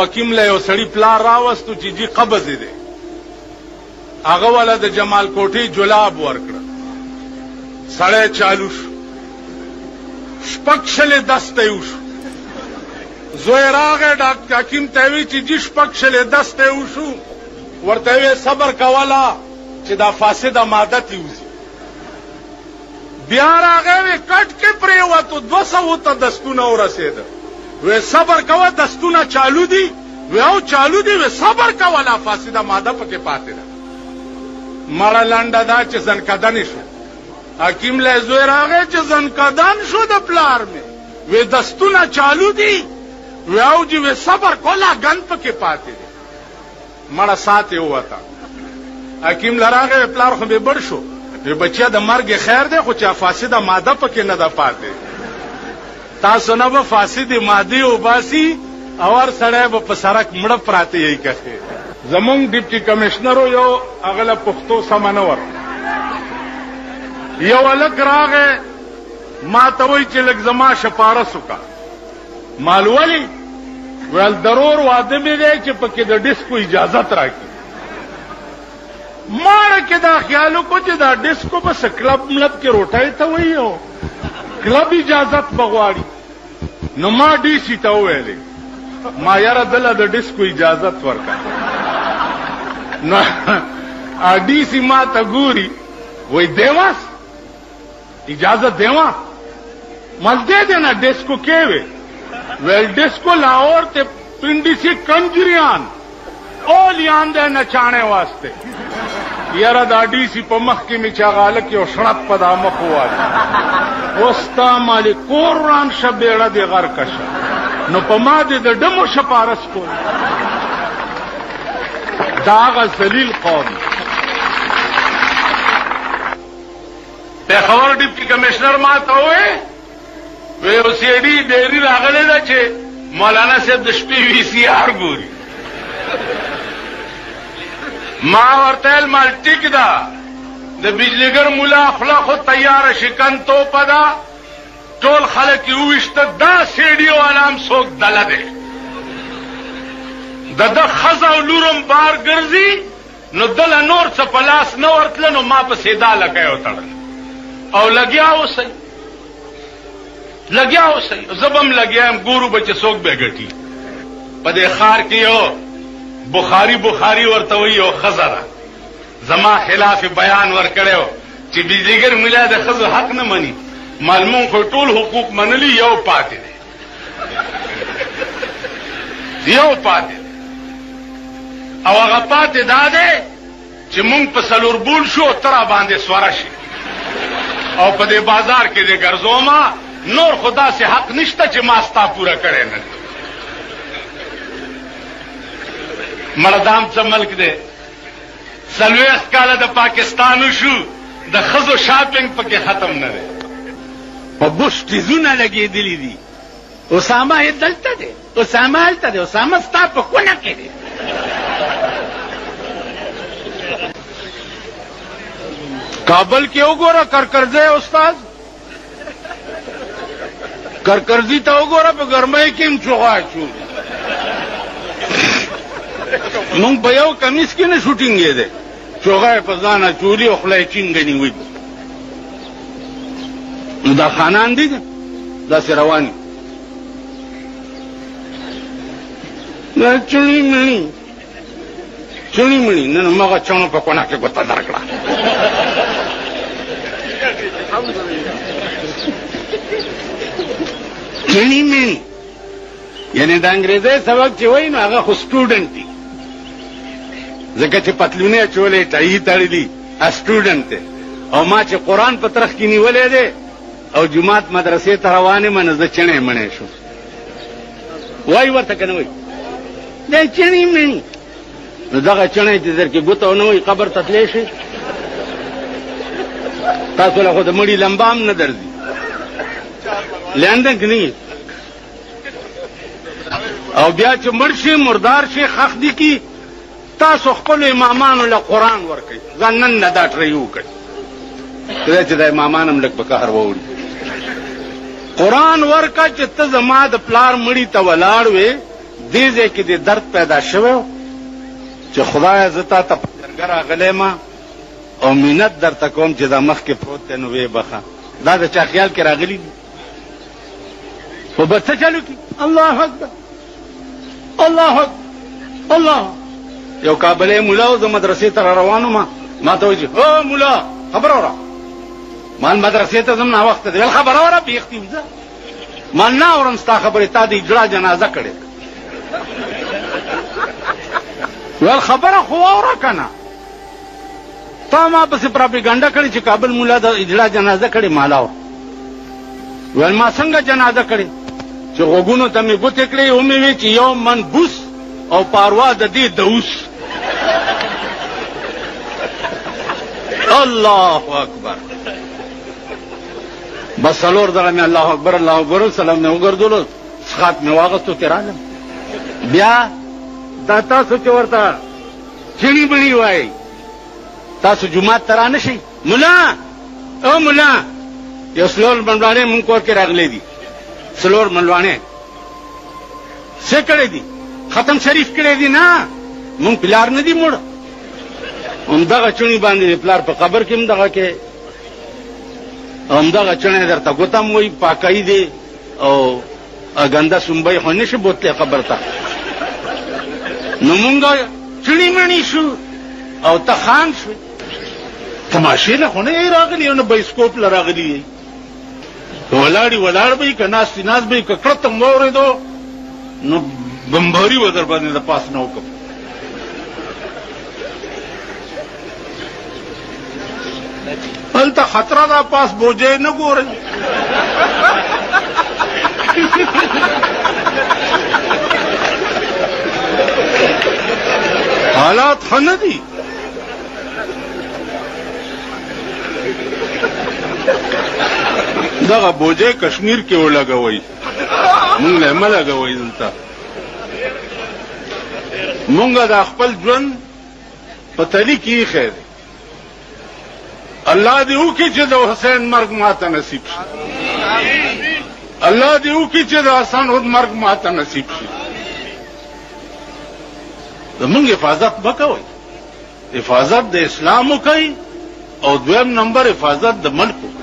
حکیم له یو سړي پلار راوستو چې جی قبض دی هغه والا د جمال کوټي جلاب ورکړه سړی چالو شو شپږ شلې دسته یې وشو زوی راغی ډاکټر حکیم ته وی چې جی شپږ شلې دسته یې وشو ورته وی صبر کوله چې دا فاسده ماده تیوزي بیا راغی وی کټ کې پرېوتو 200 ته دستونه ورسېده وی صبر کوه دستونه چالو دي وی او چالو دي وی صبر کوله فاسده ماده پکې پاتې ده مړه لنډه دا چې زنکدنې شو حکیم له زوی راغی چې زنکدن شو د پلار مې وی دستونه چالو دي وی او جی وی صبر کوله ګن پکې پاتې ده مړه سات یې ووته حکیم له راغی پلار خو مې بړ شو وی بچیا د مرګ خیر دی خو چې فاسده ماده پکې نه ده پاتې تاسو نه به فاسدې مادې وباسي او هر سړی به په سړک مړه پراته یې کښې زمونږ ډیپټي کمشنرو یو هغه له پښتو سمه نه ور یو هلک راغی ما ته وایي چې لږ زما شپارس وکړه مال ولې ویل ضرور واده مې دی چې پکې د ډسکو اجازت راکړي ماړه کې دا خیال وکړو چې دا ډسکو بس کلب ملب کې روټۍ ته وایي او کلب اجازت بغواړي نو ما ډي سي ته وویلې ما یاره دله د ډسکو اجازت ورکړه نو ډي سي ما ته ګوري وایي دیواس اجازت دیوا مال دے دینا ڈسکو کے وے ویل ڈسکو لاہور تے پنڈی سے کنجریان اولیان دے نچانے واسطے یارا دا ڈی سی پا مخ کی می چاغالک یو شرط پا دا مخ ہوا وستا مالی قرآن شبیڑا دی غر کشا نو پا ما دی دا ڈمو شپارس کو داغا زلیل قوم خبر ډیپټي کمشنر ما ته وویل وی او سی ډي ډېري راغلی ده چې مولانا صاحب د شپې وي سي آر ګوري ما ورته ویل مال ټیک ده د بجلیګر مولا خوله خو تیاره شکن توپه ده ټول خلک یې وویشته دا سیډي والا هم څوک دله دی د ده ښځه او لور هم بار ګرځي نو دله نور څه په لاس نه ورتله نو ما پسې دا لکۍ وتړل او لګیا اوسئ زبم لګیا یم ګورو به چې څوک به ګټي په دې ښار کې یو بخاري ورته وایي یو ښځه ده زما خلاف بیان ورکړی و چې بجلیګر ملا د ښځو حق نه مني مال مونږ خو ټول حقوق منلي یو پاتې دی او هغه پاتې دا دی چې مونږ په څلور بول شو ته را باندې سوره شي او په دې بازار کې دې ګرځوما نور خدا سے حق نشته چې ما ستا پوره کړی نه مردام څه ملک دی 40 کاله د پاکستان شو د ښځو شاپنګ پکې ختم نه دی په بوش تیزونه لګېدلي دي اسامه یې دلته دی اسامه هلته دی اسامه ستا په کونه کې دی کابل کې وګوره کرکرځی استاد کرکرځي ته وګوره په ګرمۍ کې هم چوغا اچولي مونږ په یو کمیس کې نه شوټینګ دی چوغا یې په ځان اچولي او خوله یې چینګه نیولي نو دا خانان دي داسې روان دا چڼي مڼي نن مغه چڼو په کونه کې ګوته درکړه چڼي مڼي یعنی د انګریزۍ سبق چې وایي نو هغه خو سټوډنټ دي ځکه چې پتلونې اچولې ټایي تړلي سټوډنټ دی او ما چې قرآن په ترخ کې نیولی دی او جومات مدرسې ته روان یم نو زه چڼی مڼی شو وایي ورته که نه وایي دی چڼي مڼي نو دغه چڼی چې در کې ګوته ونه وایي قبر ته تلی شي تاسو له خو د مړي لمبه هم نه درځي لندن کې نه او بیا چې مړ شي مردار شي خخ دي کی تاسو خپلو امامانو له قرآن ورکئ ځان نن نه دا ټرۍ وکړئ کله چې د امامان هم لږ په قهر واوړي قرآن ورکه چې ته زما د پلار مړي ته ولاړ وې دې ځای کې د درد پیدا شوی چې خدایه زه تا ته په جرګه راغلی ما او منت درته کوم چې دا مخکې پروت دی نو ویې بخه دا د چا خیال کې راغلي دي خو به څه چلو کړي الله اکبر الله اکبر الله یو کابلی ملا و زه مدرسې ته را روان وم ما ته وایي او ملا خبره وره مال مدرسې ته ځم ناوخته دی ویل خبره وره بیختي وځه مال نه اورم ستا خبرې تا د اجړا جنازه کړې ویل خبره خو واوره که نه تا ما پسې پراپیګنډه کړې چې کابل مولا د اجړا جنازه کړې مالا ویل ما څنګه جنازه کړې چې غوږونو ته مې ګوتې کړې ومې وې چې یو من بوس او پاروا د دې دوس الله اکبر بس څلور دغه مې الله اکبر الله اکبر سلام مې وګرځولو څښاک مې واغستو ترې رالم بیا دا تاسو چې ورته چڼي بڼي وایي تاسو جومات ته رانه شئ ملا او ملا یو څلور منډواڼې مونږ کور کې راغلی دي څلور منډواڼې څه کړی دي ختم شریف کړی دي نه مونږ پلار نه دي مړ همدغه چڼي باندې پلار په قبر کې هم دغه کې همدغه چڼی درته ګوتم وایي پاکۍ دی او ګنده سنبی خو نه شي بوتلی قبر ته نو مونږ چڼي مڼي شو او ته خان شوې تماشې له خو نه یې راغلي او نه بایسکوپ له راغلي یې ولاړې ولاړ به یې که ناستې ناست به یې که کړت هم واورېدو نو بمباري به در باندې د پاس نه وکړم هلته خطره ده پاس بوجۍ نه ګورئ حالات ښه نه دي دغه بوجۍ کشمیر کې ولګوئ مونږ له مه لګوئ دلته مونږ د خپل ژوند په تلي کې ایښی دی الله دې وکړي چې د حسین مرګ ماته نصیب شي الله دې وکړي چې د حسن مرګ ماته نصیب شي زمونږ حفاظت به کوئ حفاظت د اسلام وکئ او دویم نمبر حفاظت د ملک وکئ